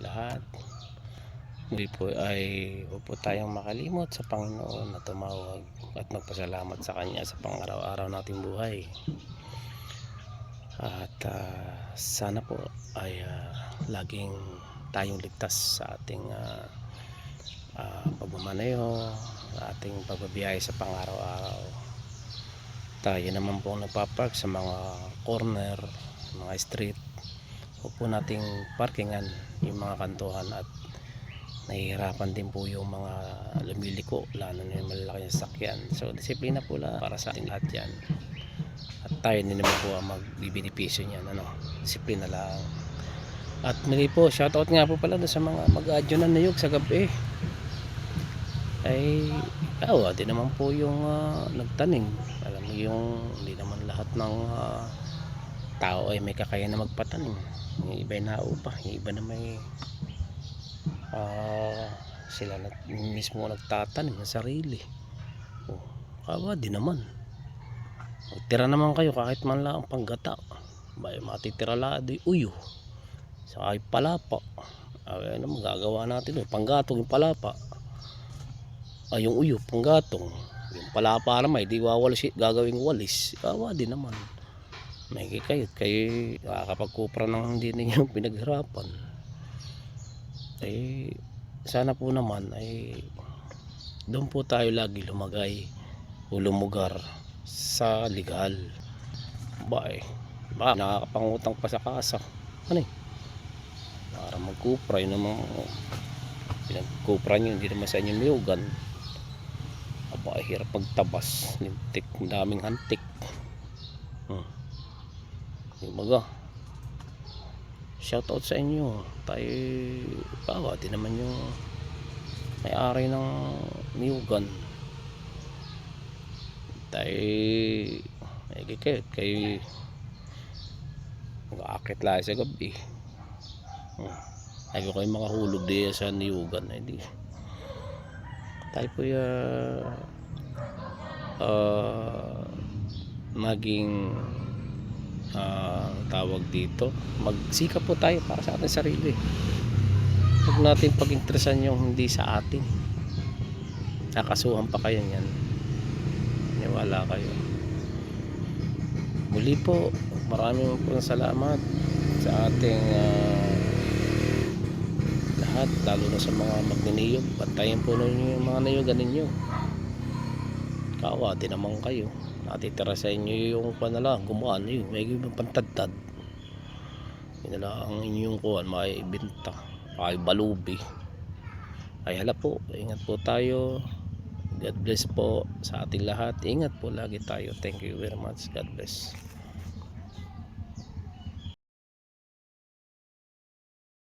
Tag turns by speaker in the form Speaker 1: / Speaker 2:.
Speaker 1: lahat. Muli po ay huwag po tayong makalimot sa Panginoon na tumawag at magpasalamat sa Kanya sa pang-araw-araw nating buhay. At sana po ay laging tayong ligtas sa ating pagmamaneho, sa ating pagbabiyahe sa pang-araw-araw. Tayo naman po nagpapark sa mga corner, mga street. Huwag po nating parkingan yung mga kantuhan at nahihirapan din po yung mga lumiliko, lalo na yung malalaki na sakyan. So disiplina po lang para sa ating lahat yan. At tayo din naman po ang magbibinipisyo niyan, disiplina lang. At muli po, shoutout nga po pala sa mga mag-adyo na niyog sa gabi. Ay din naman po yung nagtanim. Alam mo yung hindi naman lahat ng tao ay may kakayahan na magpatanim. Yung iba ay naupa, yung iba na may sila na mismo nagtatanim ng sarili. Kawa din naman. Magtira naman kayo kahit man lang ang panggata. Bay matitira lang di uyo. Sa ay palapa. Ano magagawa natin doon? Panggatong yung palapa. Yung uyo, panggatong. Yung palapa naman, di wawalis gagawing walis. Kawa din naman. May kayo nakakapagkupra ng hindi ninyo pinaghirapan. Sana po naman ay doon po tayo lagi lumagay o lumugar sa legal. Baka nakakapangutang pa sa kasa. Para magkupra yun naman pinagkupra nyo, hindi naman sa inyo niyugan. Hirap pagtabas, lintik, daming hantik. Yung baga, shoutout sa inyo. Tayo bawa din naman yung may-ari ng niyugan. Tayo kayo mag-aakit lang sa gabi. Ayaw kayo makahulog diya sa niyugan. Hindi tayo po maging tawag dito, magsikap po tayo para sa ating sarili. Huwag natin pag-interesan yung hindi sa atin. Nakasuhan pa kayo niyan, niwala kayo. Muli po, maraming po salamat sa ating lahat, lalo na sa mga magniniyog. Bantayan po ninyo yung mga niyugan ninyo. Kawa din naman kayo, natitira sa inyo yung panala gumaan yun, may pantadtad yun na lang ang inyong kuhan, may ibinta, may balubi. Ay hala po, ingat po tayo. God bless po sa ating lahat. Ingat po lagi tayo. Thank you very much. God bless.